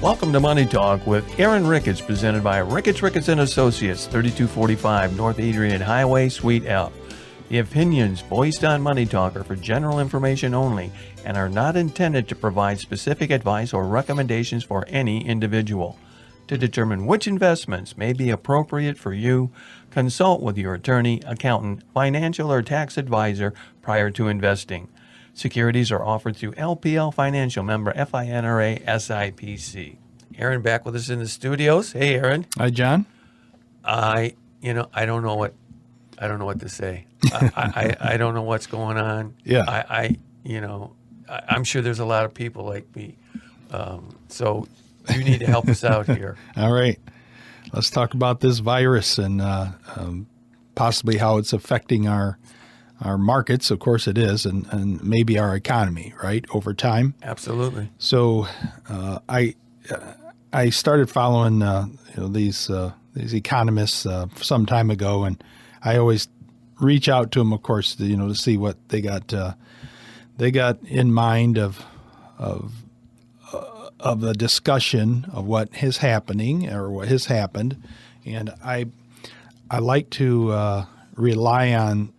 Welcome to Money Talk with Aaron Ricketts, presented by Ricketts & Associates, 3245 North Adrian Highway, Suite F. The opinions voiced on Money Talk are for general information only and are not intended to provide specific advice or recommendations for any individual. To determine which investments may be appropriate for you, consult with your attorney, accountant, financial, or tax advisor prior to investing. Securities are offered through LPL Financial, member FINRA SIPC. Aaron back with us in the studios. Hey, Aaron. Hi, John. I don't know what to say. I don't know what's going on. Yeah. I'm sure there's a lot of people like me. So you need to help us out here. All right. Let's talk about this virus and possibly how it's affecting our markets. Of course it is, and maybe our economy, right, over time. Absolutely. So I started following these economists some time ago, and I always reach out to them, of course, to see what they got in mind of a discussion of what is happening or what has happened, and I like to rely on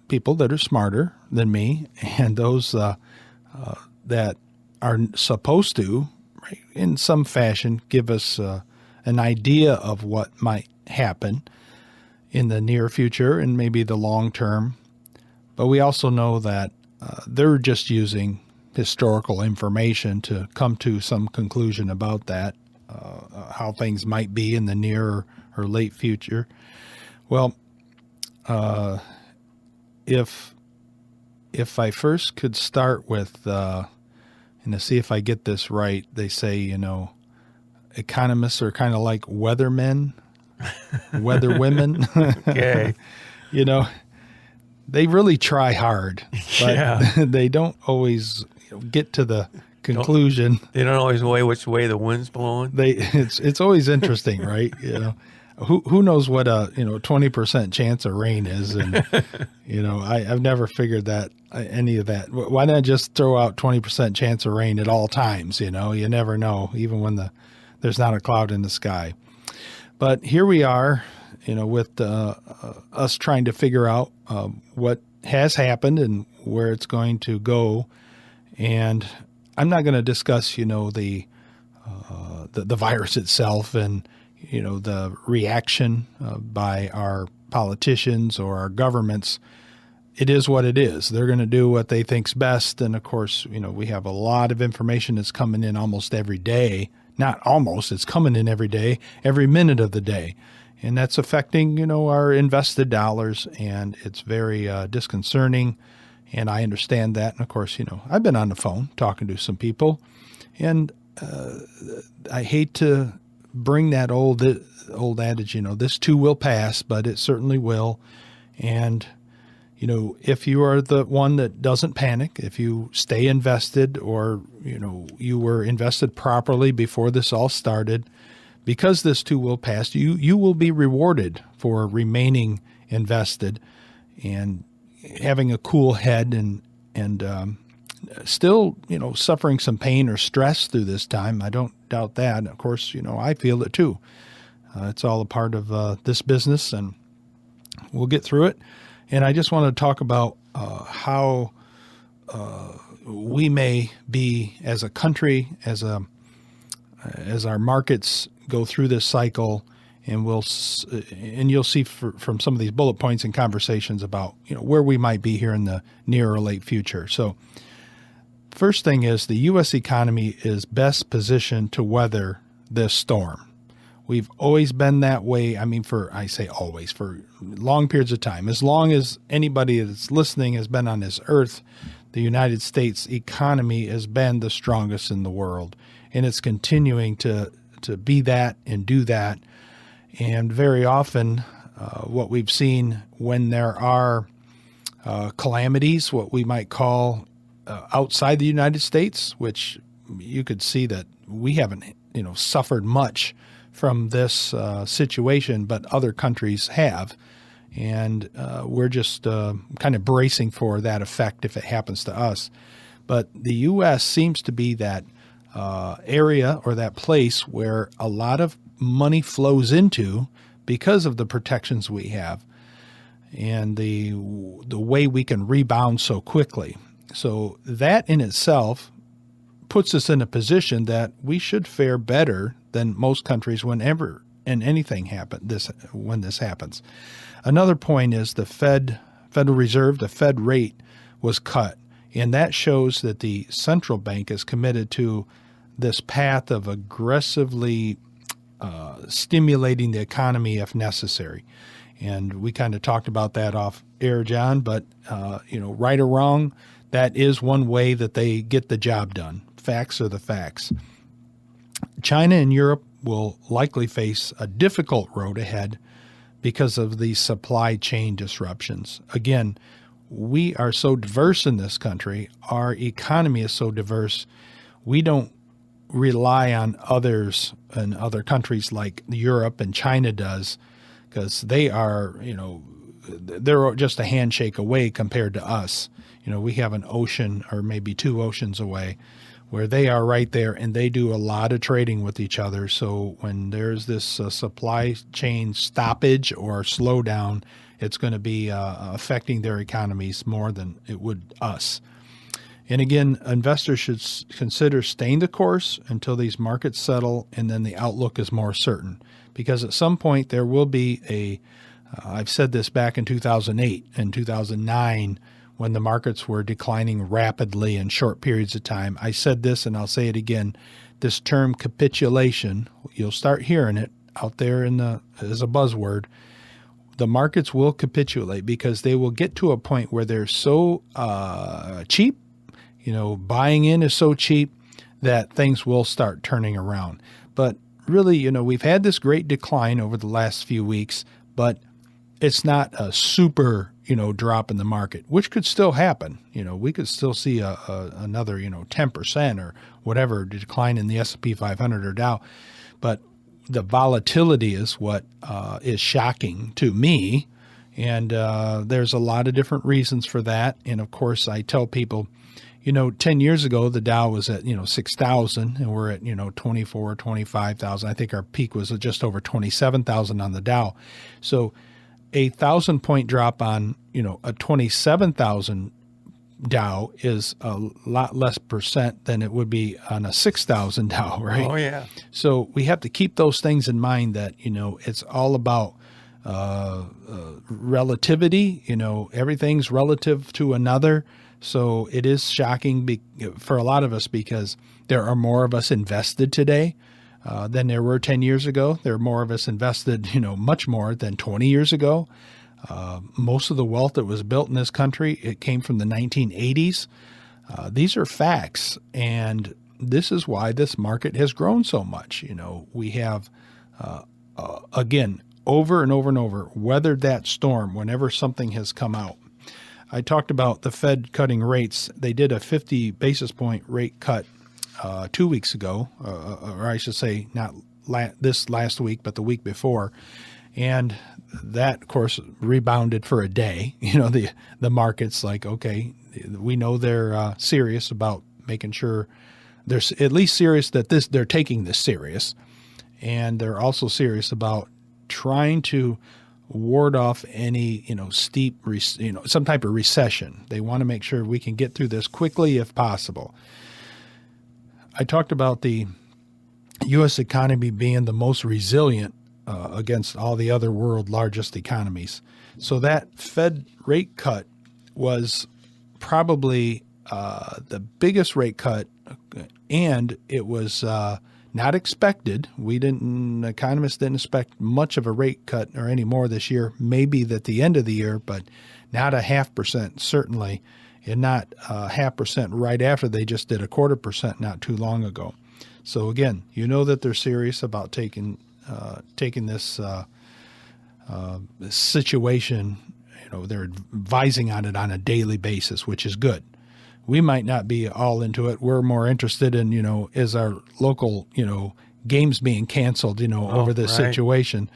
people that are smarter than me and those that are supposed to, right, in some fashion, give us an idea of what might happen in the near future and maybe the long term. But we also know that they're just using historical information to come to some conclusion about that, how things might be in the near or late future. Well, if I first could start with, and to see if I get this right, they say, economists are kind of like weathermen, weather women. Okay. They really try hard, but Yeah. they don't always get to the conclusion. They don't always know which way the wind's blowing. It's always interesting, right? Who knows what a 20% chance of rain is, and I've never figured that any of that. Why not just throw out 20% chance of rain at all times? You never know, even when there's not a cloud in the sky. But here we are, with us trying to figure out what has happened and where it's going to go. And I'm not going to discuss, the virus itself and the reaction by our politicians or our governments. It is what it is. They're going to do what they think's best. And of course, we have a lot of information that's coming in almost every day. Not almost, it's coming in every day, every minute of the day. And that's affecting, our invested dollars. And it's very disconcerting. And I understand that. And of course, I've been on the phone talking to some people, and I hate to bring that old adage, this too will pass, but it certainly will. And, if you are the one that doesn't panic, if you stay invested, or, you were invested properly before this all started, because this too will pass, you will be rewarded for remaining invested and having a cool head and still, suffering some pain or stress through this time. I don't doubt that. And of course, I feel it too. It's all a part of this business, and we'll get through it. And I just want to talk about how we may be, as a country, as our markets go through this cycle, and you'll see from some of these bullet points and conversations about where we might be here in the near or late future. So, first thing is, the U.S. economy is best positioned to weather this storm. We've always been that way. I mean, for long periods of time. As long as anybody that's listening has been on this earth, the United States economy has been the strongest in the world. And it's continuing to be that and do that. And very often what we've seen when there are calamities, what we might call outside the United States, which you could see that we haven't suffered much from this situation, but other countries have. And we're just kind of bracing for that effect if it happens to us. But the U.S. seems to be that area or that place where a lot of money flows into because of the protections we have and the way we can rebound so quickly. So that in itself puts us in a position that we should fare better than most countries whenever and anything when this happens. Another point is the Federal Reserve, the Fed rate was cut, and that shows that the central bank is committed to this path of aggressively stimulating the economy if necessary. And we kind of talked about that off air, John, but right or wrong, that is one way that they get the job done. Facts are the facts. China and Europe will likely face a difficult road ahead because of the supply chain disruptions. Again, we are so diverse in this country. Our economy is so diverse. We don't rely on others and other countries like Europe and China does, because they are, they're just a handshake away compared to us. We have an ocean or maybe two oceans away, where they are right there, and they do a lot of trading with each other. So when there's this supply chain stoppage or slowdown, it's going to be affecting their economies more than it would us. And again, investors should consider staying the course until these markets settle and then the outlook is more certain. Because at some point there will be I've said this back in 2008 and 2009, when the markets were declining rapidly in short periods of time. I said this, and I'll say it again. This term capitulation, you'll start hearing it out there as a buzzword. The markets will capitulate because they will get to a point where they're so cheap, buying in is so cheap that things will start turning around. But really, we've had this great decline over the last few weeks, but it's not a super drop in the market, which could still happen. We could still see another 10% or whatever decline in the S&P 500 or Dow, but the volatility is what is shocking to me, and there's a lot of different reasons for that. And of course, I tell people, 10 years ago the Dow was at 6,000, and we're at 24, 25,000. I think our peak was just over 27,000 on the Dow. So a 1,000-point drop on, a 27,000 Dow is a lot less percent than it would be on a 6,000 Dow, right? Oh, yeah. So we have to keep those things in mind that, it's all about relativity. Everything's relative to another. So it is shocking for a lot of us because there are more of us invested today than there were 10 years ago. There are more of us invested, much more than 20 years ago. Most of the wealth that was built in this country, it came from the 1980s. These are facts, and this is why this market has grown so much. We have, again, over and over and over, weathered that storm whenever something has come out. I talked about the Fed cutting rates. They did a 50 basis point rate cut 2 weeks ago, or I should say not this last week, but the week before. And that, of course, rebounded for a day. The market's like, okay, we know they're serious about making sure they're at least serious that they're taking this serious. And they're also serious about trying to ward off any, steep, some type of recession. They want to make sure we can get through this quickly if possible. I talked about the U.S. economy being the most resilient against all the other world largest economies. So that Fed rate cut was probably the biggest rate cut, and it was not expected. Economists didn't expect much of a rate cut or any more this year, maybe at the end of the year, but not 0.5% certainly, and not 0.5% right after they just did 0.25% not too long ago. So again, that they're serious about taking this situation. They're advising on it on a daily basis, which is good. We might not be all into it. We're more interested in, is our local, games being canceled, over this situation.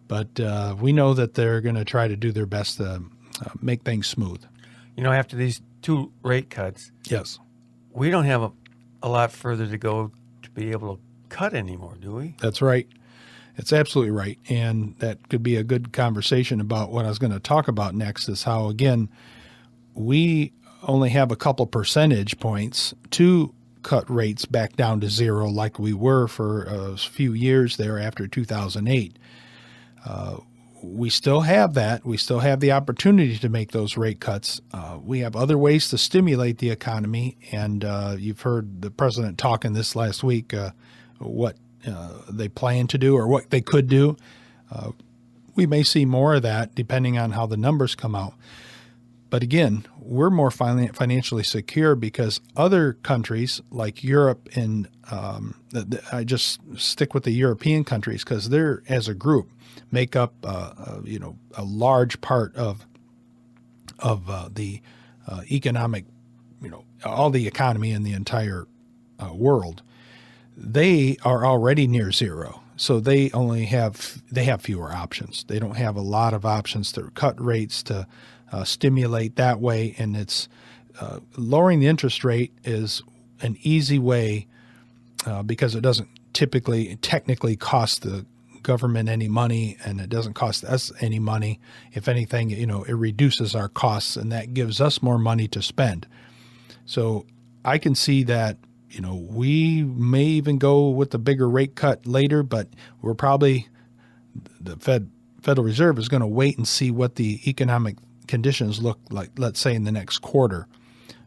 But we know that they're going to try to do their best to make things smooth. After these two rate cuts, yes, we don't have a lot further to go be able to cut anymore, do we? That's right. It's absolutely right. And that could be a good conversation about what I was going to talk about next, is how, again, we only have a couple percentage points to cut rates back down to zero like we were for a few years there after 2008. We still have that. We still have the opportunity to make those rate cuts. We have other ways to stimulate the economy. And you've heard the president talking this last week, what they plan to do or what they could do. We may see more of that depending on how the numbers come out. But again, we're more financially secure because other countries like Europe and I just stick with the European countries because they're, as a group, make up a large part of the economic, all the economy in the entire world. They are already near zero. So they have fewer options. They don't have a lot of options to cut rates to stimulate that way. And it's lowering the interest rate is an easy way because it doesn't technically cost the government any money, and it doesn't cost us any money. If anything, it reduces our costs, and that gives us more money to spend. So I can see that, we may even go with the bigger rate cut later, but we're probably, the Federal Reserve is going to wait and see what the economic conditions look like, let's say in the next quarter,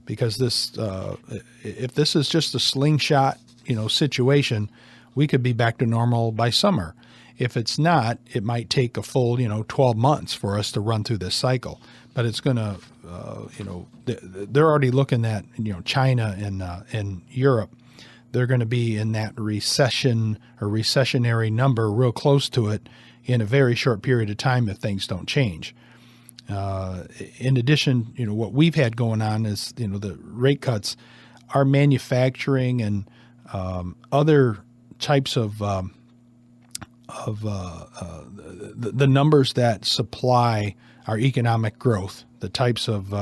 because if this is just a slingshot, situation, we could be back to normal by summer. If it's not, it might take a full, 12 months for us to run through this cycle. But it's going to, they're already looking at, China and Europe. They're going to be in that recession or recessionary number real close to it in a very short period of time if things don't change. In addition, what we've had going on is, the rate cuts, our manufacturing and other types of the numbers that supply our economic growth, the types of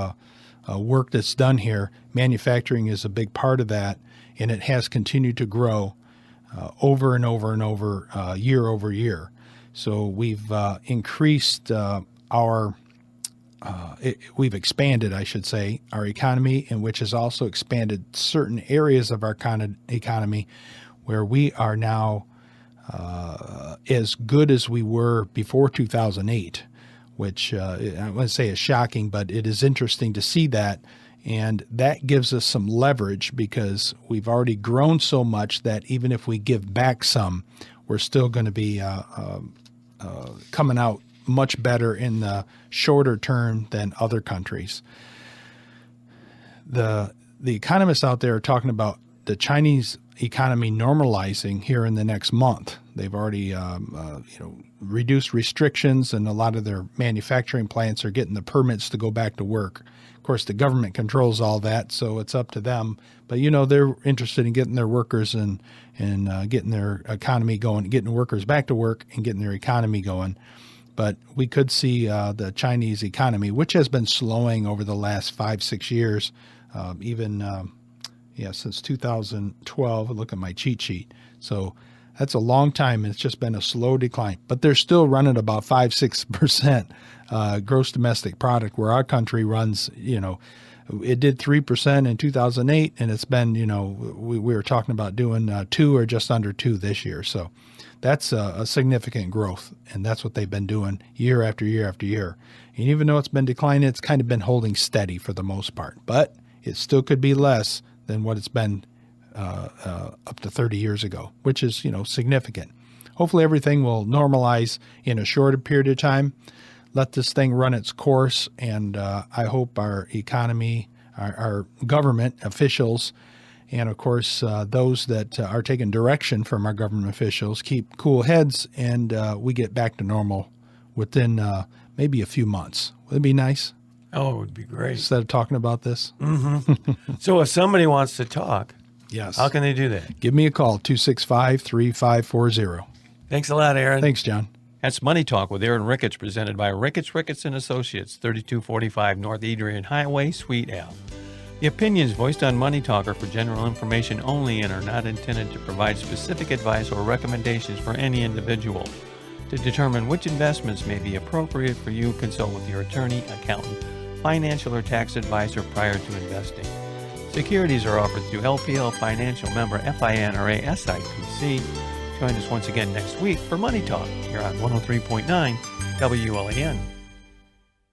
work that's done here. Manufacturing is a big part of that, and it has continued to grow over and over and over, year over year. So we've increased we've expanded, I should say, our economy, and which has also expanded certain areas of our economy where we are now as good as we were before 2008, which I wouldn't say is shocking, but it is interesting to see that. And that gives us some leverage because we've already grown so much that even if we give back some, we're still going to be coming out much better in the shorter term than other countries. The economists out there are talking about the Chinese economy normalizing here in the next month. They've already reduced restrictions, and a lot of their manufacturing plants are getting the permits to go back to work. Of course, the government controls all that, so it's up to them. But they're interested in getting their workers and getting their economy going, getting workers back to work and getting their economy going. But we could see the Chinese economy, which has been slowing over the last 5-6 years, since 2012. Look at my cheat sheet. So that's a long time. It's just been a slow decline. But they're still running about 5-6% gross domestic product, where our country runs, it did 3% in 2008, and it's been, we were talking about doing 2 or just under 2 this year. So that's a significant growth, and that's what they've been doing year after year after year. And even though it's been declining, it's kind of been holding steady for the most part. But it still could be less than what it's been up to 30 years ago, which is, significant. Hopefully everything will normalize in a shorter period of time. Let this thing run its course, and I hope our economy, our government officials, and of course those that are taking direction from our government officials keep cool heads, and we get back to normal within maybe a few months. Would it be nice? Oh, it would be great. Instead of talking about this. Mm-hmm. So if somebody wants to talk, yes, how can they do that? Give me a call, 265-3540. Thanks a lot, Aaron. Thanks, John. That's Money Talk with Aaron Ricketts, presented by Ricketts & Associates, 3245 North Adrian Highway, Suite L. The opinions voiced on Money Talk are for general information only and are not intended to provide specific advice or recommendations for any individual. To determine which investments may be appropriate for you, consult with your attorney, accountant, financial or tax advisor prior to investing. Securities are offered through LPL Financial, member FINRA SIPC. Join us once again next week for Money Talk here on 103.9 WLEN.